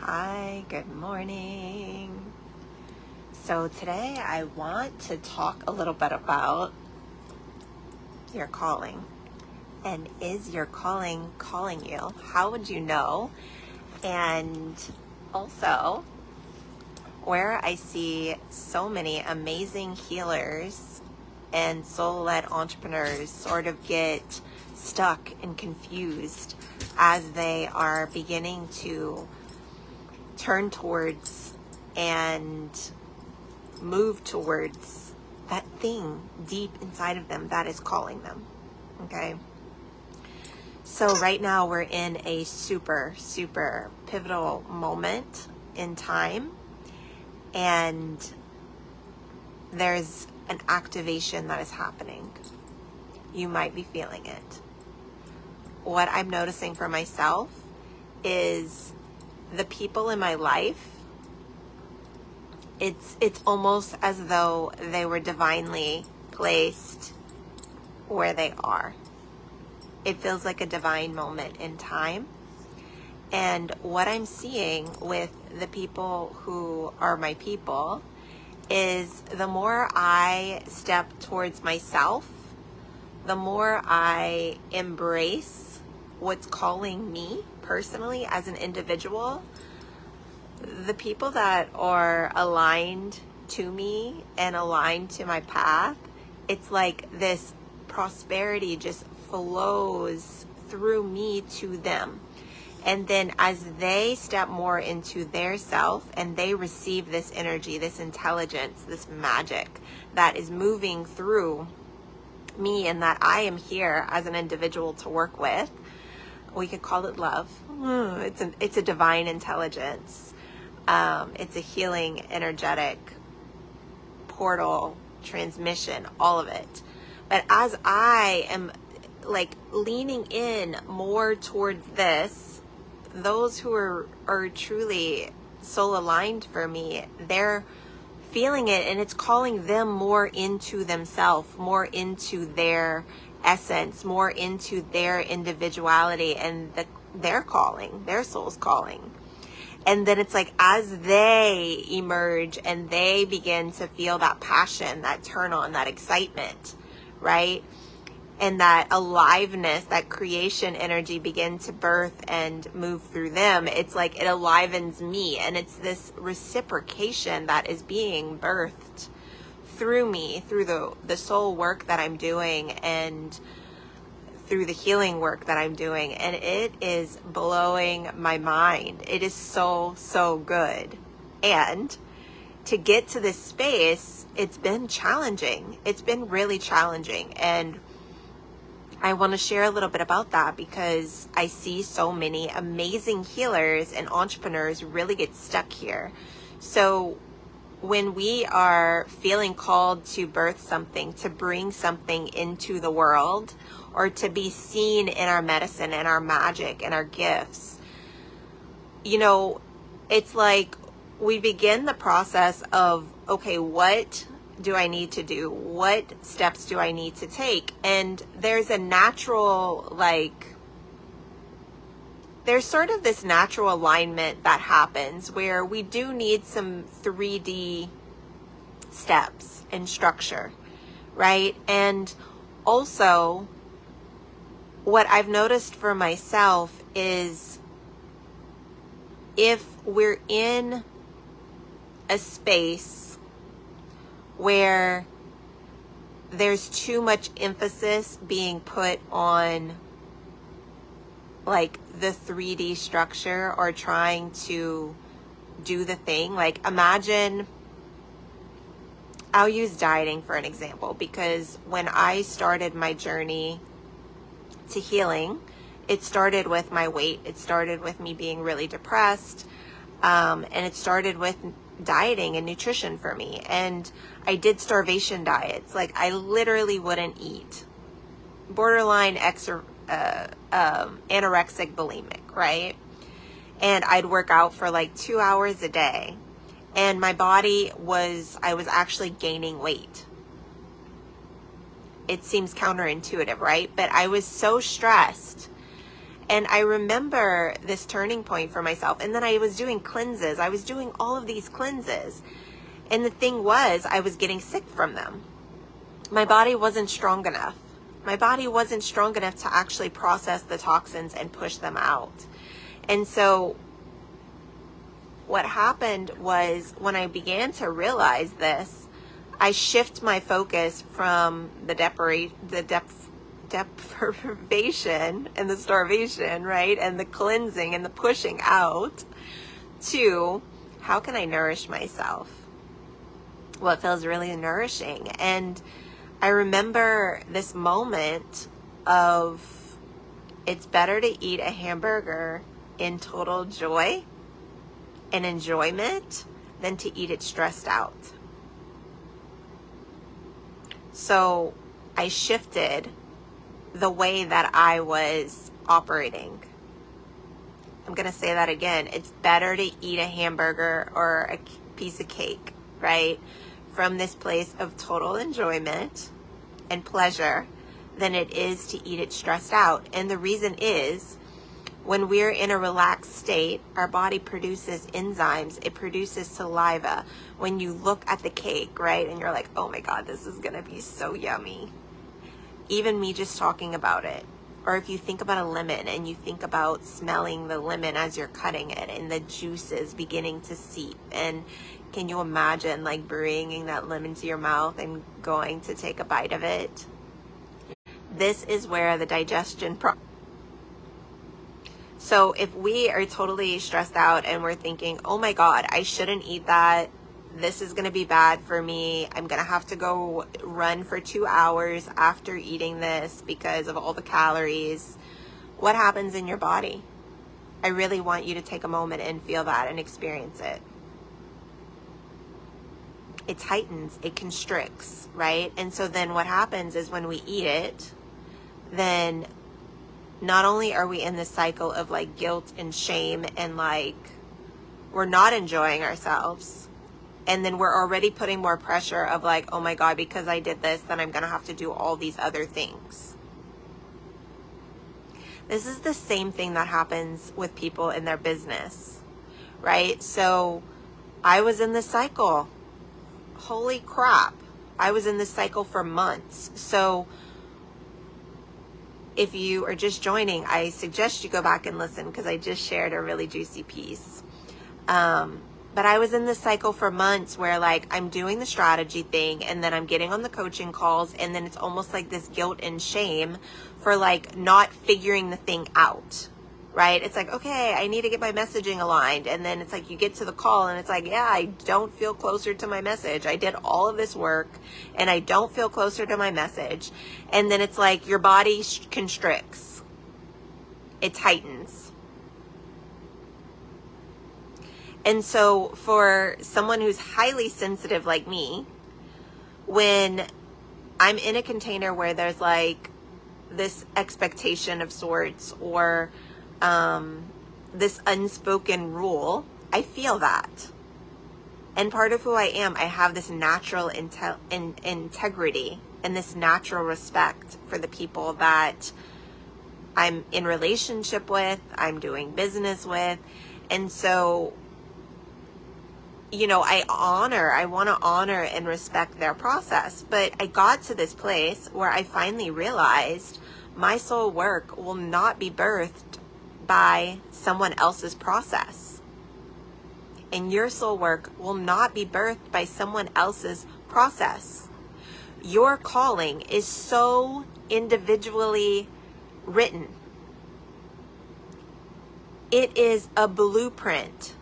Hi, good morning. So today I want to talk a little bit about your calling. And is your calling you? How would you know? And also, where I see so many amazing healers and soul-led entrepreneurs sort of get stuck and confused as they are beginning to turn towards and move towards that thing deep inside of them that is calling them. Okay. So right now we're in a super, super pivotal moment in time, and there's an activation that is happening. You might be feeling it. What I'm noticing for myself is the people in my life, it's almost as though they were divinely placed where they are. It feels like a divine moment in time. And what I'm seeing with the people who are my people is the more I step towards myself, the more I embrace what's calling me personally as an individual, the people that are aligned to me and aligned to my path, it's like this prosperity just flows through me to them. And then as they step more into their self and they receive this energy, this intelligence, this magic that is moving through me and that I am here as an individual to work with, we could call it love. It's a divine intelligence. It's a healing, energetic portal, transmission, all of it. But as I am like leaning in more towards this, those who are truly soul aligned for me, they're feeling it, and it's calling them more into themselves, more into their essence, more into their individuality and their calling, their soul's calling. And then it's like as they emerge and they begin to feel that passion, that turn on, that excitement, right? And that aliveness, that creation energy begin to birth and move through them. It's like it alivens me, and it's this reciprocation that is being birthed through me, through the soul work that I'm doing and through the healing work that I'm doing. And it is blowing my mind. It is so, so good. And to get to this space, it's been challenging. It's been really challenging. And I want to share a little bit about that because I see so many amazing healers and entrepreneurs really get stuck here. So when we are feeling called to birth something, to bring something into the world, or to be seen in our medicine and our magic and our gifts, you know, it's like we begin the process of, okay, what do I need to do? What steps do I need to take? And there's a natural, there's sort of this natural alignment that happens where we do need some 3D steps and structure, right? And also, what I've noticed for myself is if we're in a space where there's too much emphasis being put on like the 3D structure or trying to do the thing, like imagine, I'll use dieting for an example, because when I started my journey to healing, it started with my weight. It started with me being really depressed. And it started with dieting and nutrition for me. And I did starvation diets. Like I literally wouldn't eat. Borderline anorexic bulimic, right? And I'd work out for like 2 hours a day. And my body I was actually gaining weight. It seems counterintuitive, right? But I was so stressed And I remember this turning point for myself. And then I was doing cleanses. I was doing all of these cleanses. And the thing was, I was getting sick from them. My body wasn't strong enough. My body wasn't strong enough to actually process the toxins and push them out. And so what happened was, when I began to realize this, I shift my focus from the deprivation and the starvation, right? And the cleansing and the pushing out, to how can I nourish myself? What feels really nourishing? And I remember this moment of, it's better to eat a hamburger in total joy and enjoyment than to eat it stressed out. So I shifted the way that I was operating. I'm going to say that again. It's better to eat a hamburger or a piece of cake, right, from this place of total enjoyment and pleasure than it is to eat it stressed out. And the reason is, when we're in a relaxed state, our body produces enzymes. It produces saliva. When you look at the cake, right, and you're like, oh my God, this is going to be so yummy. Even me just talking about it. Or if you think about a lemon and you think about smelling the lemon as you're cutting it and the juices beginning to seep. And can you imagine like bringing that lemon to your mouth and going to take a bite of it? This is where the digestion So if we are totally stressed out and we're thinking, oh my God, I shouldn't eat that. This is going to be bad for me. I'm going to have to go run for 2 hours after eating this because of all the calories. What happens in your body? I really want you to take a moment and feel that and experience it. It tightens, it constricts, right? And so then what happens is, when we eat it, then not only are we in this cycle of like guilt and shame and like we're not enjoying ourselves, and then we're already putting more pressure of like, oh my God, because I did this, then I'm going to have to do all these other things. This is the same thing that happens with people in their business, right? So I was in this cycle. Holy crap. I was in this cycle for months. So if you are just joining, I suggest you go back and listen, because I just shared a really juicy piece. But I was in this cycle for months where like I'm doing the strategy thing, and then I'm getting on the coaching calls, and then it's almost like this guilt and shame for like not figuring the thing out, right? It's like, okay, I need to get my messaging aligned. And then it's like you get to the call and it's like, yeah, I don't feel closer to my message. I did all of this work and I don't feel closer to my message. And then it's like your body constricts. It tightens. And so for someone who's highly sensitive like me, when I'm in a container where there's like this expectation of sorts, or this unspoken rule, I feel that. And part of who I am, I have this natural integrity and this natural respect for the people that I'm in relationship with, I'm doing business with. And so, you know, I want to honor and respect their process. But I got to this place where I finally realized my soul work will not be birthed by someone else's process. And your soul work will not be birthed by someone else's process. Your calling is so individually written. It is a blueprint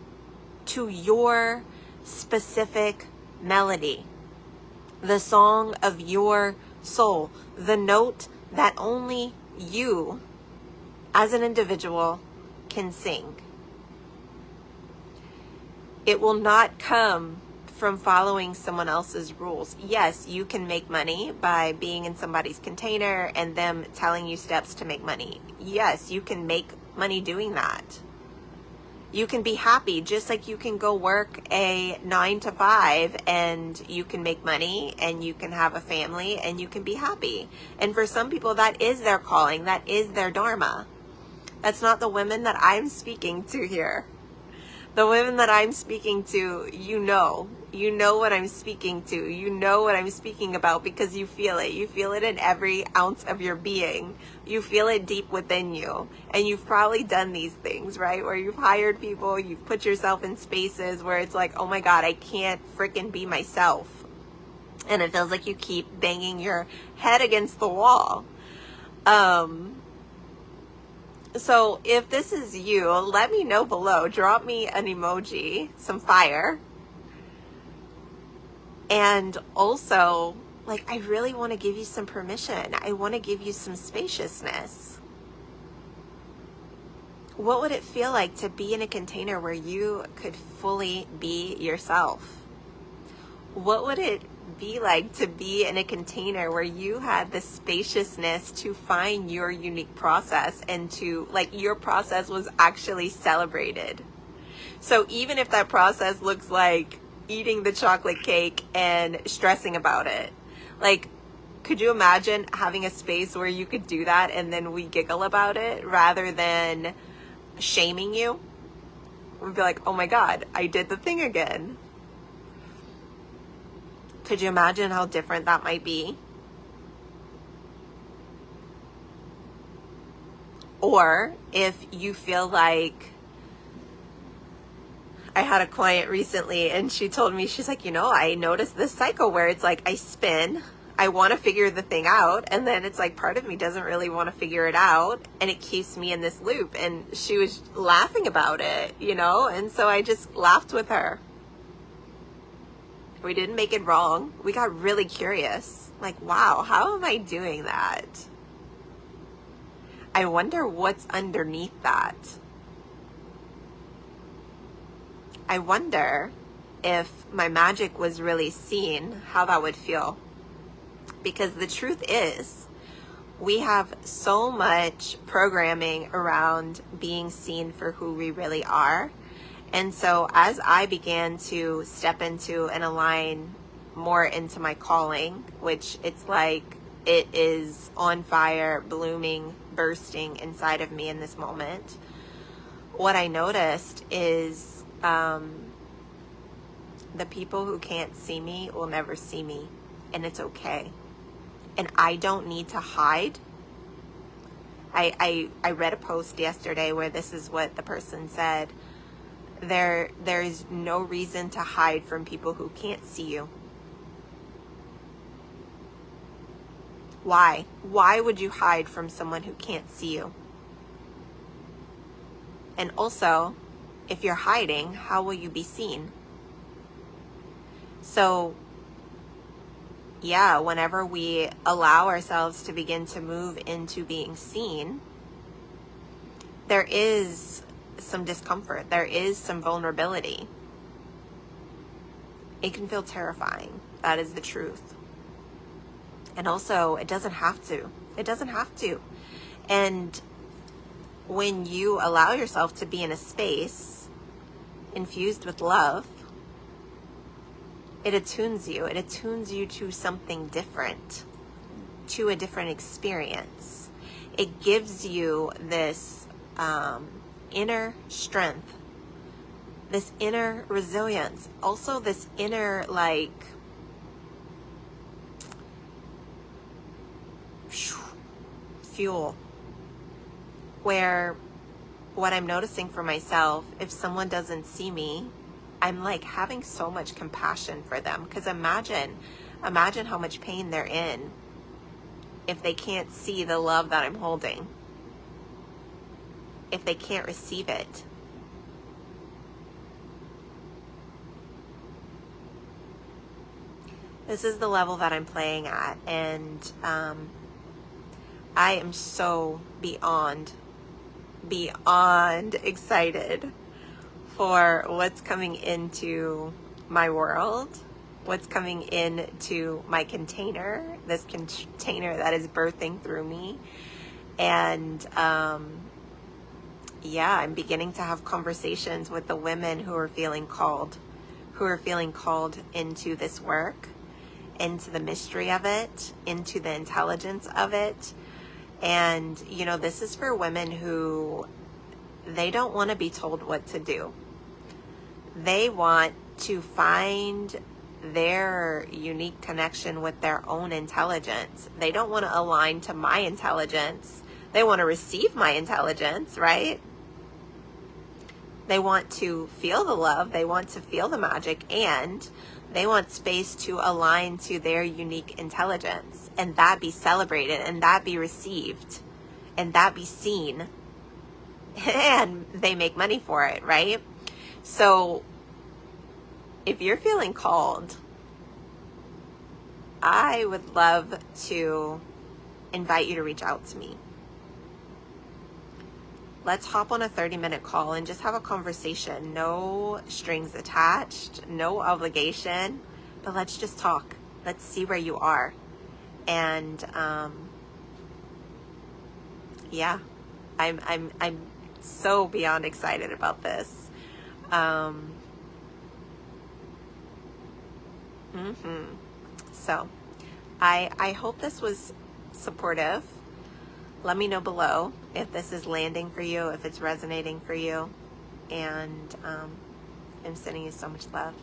to your specific melody, the song of your soul, the note that only you as an individual can sing. It will not come from following someone else's rules. Yes, you can make money by being in somebody's container and them telling you steps to make money. Yes, you can make money doing that. You can be happy, just like you can go work a 9 to 5 and you can make money and you can have a family and you can be happy. And for some people, that is their calling, that is their dharma. That's not the women that I'm speaking to here. The women that I'm speaking to, you know what I'm speaking to. You know what I'm speaking about because you feel it. You feel it in every ounce of your being. You feel it deep within you. And you've probably done these things, right? Where you've hired people, you've put yourself in spaces where it's like, oh my God, I can't freaking be myself. And it feels like you keep banging your head against the wall. So if this is you, let me know below. Drop me an emoji, some fire. And also, like, I really want to give you some permission. I want to give you some spaciousness. What would it feel like to be in a container where you could fully be yourself? What would it be like to be in a container where you had the spaciousness to find your unique process and to, like, your process was actually celebrated? So even if that process looks like eating the chocolate cake and stressing about it, like, could you imagine having a space where you could do that and then we giggle about it rather than shaming you? We'd be like, oh my God, I did the thing again. Could you imagine how different that might be? Or if you feel like, I had a client recently and she told me, she's like, I noticed this cycle where it's like I spin, I want to figure the thing out, and then it's like part of me doesn't really want to figure it out, and it keeps me in this loop. And she was laughing about it, and so I just laughed with her. We didn't make it wrong. We got really curious. Like, wow, how am I doing that? I wonder what's underneath that. I wonder if my magic was really seen, how that would feel. Because the truth is, we have so much programming around being seen for who we really are. And so as I began to step into and align more into my calling, which it's like it is on fire, blooming, bursting inside of me in this moment, what I noticed is the people who can't see me will never see me, and it's okay. And I don't need to hide. I read a post yesterday where this is what the person said. There's no reason to hide from people who can't see you. Why? Why would you hide from someone who can't see you? And also, if you're hiding, how will you be seen? So, yeah, whenever we allow ourselves to begin to move into being seen, there is some discomfort. There is some vulnerability. It can feel terrifying. That is the truth. And also, it doesn't have to. It doesn't have to. And when you allow yourself to be in a space infused with love, it attunes you. It attunes you to something different, to a different experience. It gives you this inner strength, this inner resilience, also this inner, like, fuel, where what I'm noticing for myself, if someone doesn't see me, I'm like having so much compassion for them. Because imagine how much pain they're in if they can't see the love that I'm holding, if they can't receive it. This is the level that I'm playing at, and I am so beyond excited for what's coming into my world, what's coming into my container, this container that is birthing through me. And yeah, I'm beginning to have conversations with the women who are feeling called into this work, into the mystery of it, into the intelligence of it. And, you know, this is for women who, they don't want to be told what to do. They want to find their unique connection with their own intelligence. They don't want to align to my intelligence. They want to receive my intelligence, right? They want to feel the love. They want to feel the magic, and they want space to align to their unique intelligence, and that be celebrated, and that be received, and that be seen, and they make money for it, right? So if you're feeling called, I would love to invite you to reach out to me. Let's hop on a 30-minute call and just have a conversation. No strings attached, no obligation, but let's just talk. Let's see where you are. And yeah, I'm so beyond excited about this. So I hope this was supportive. Let me know below if this is landing for you, if it's resonating for you. And I'm sending you so much love.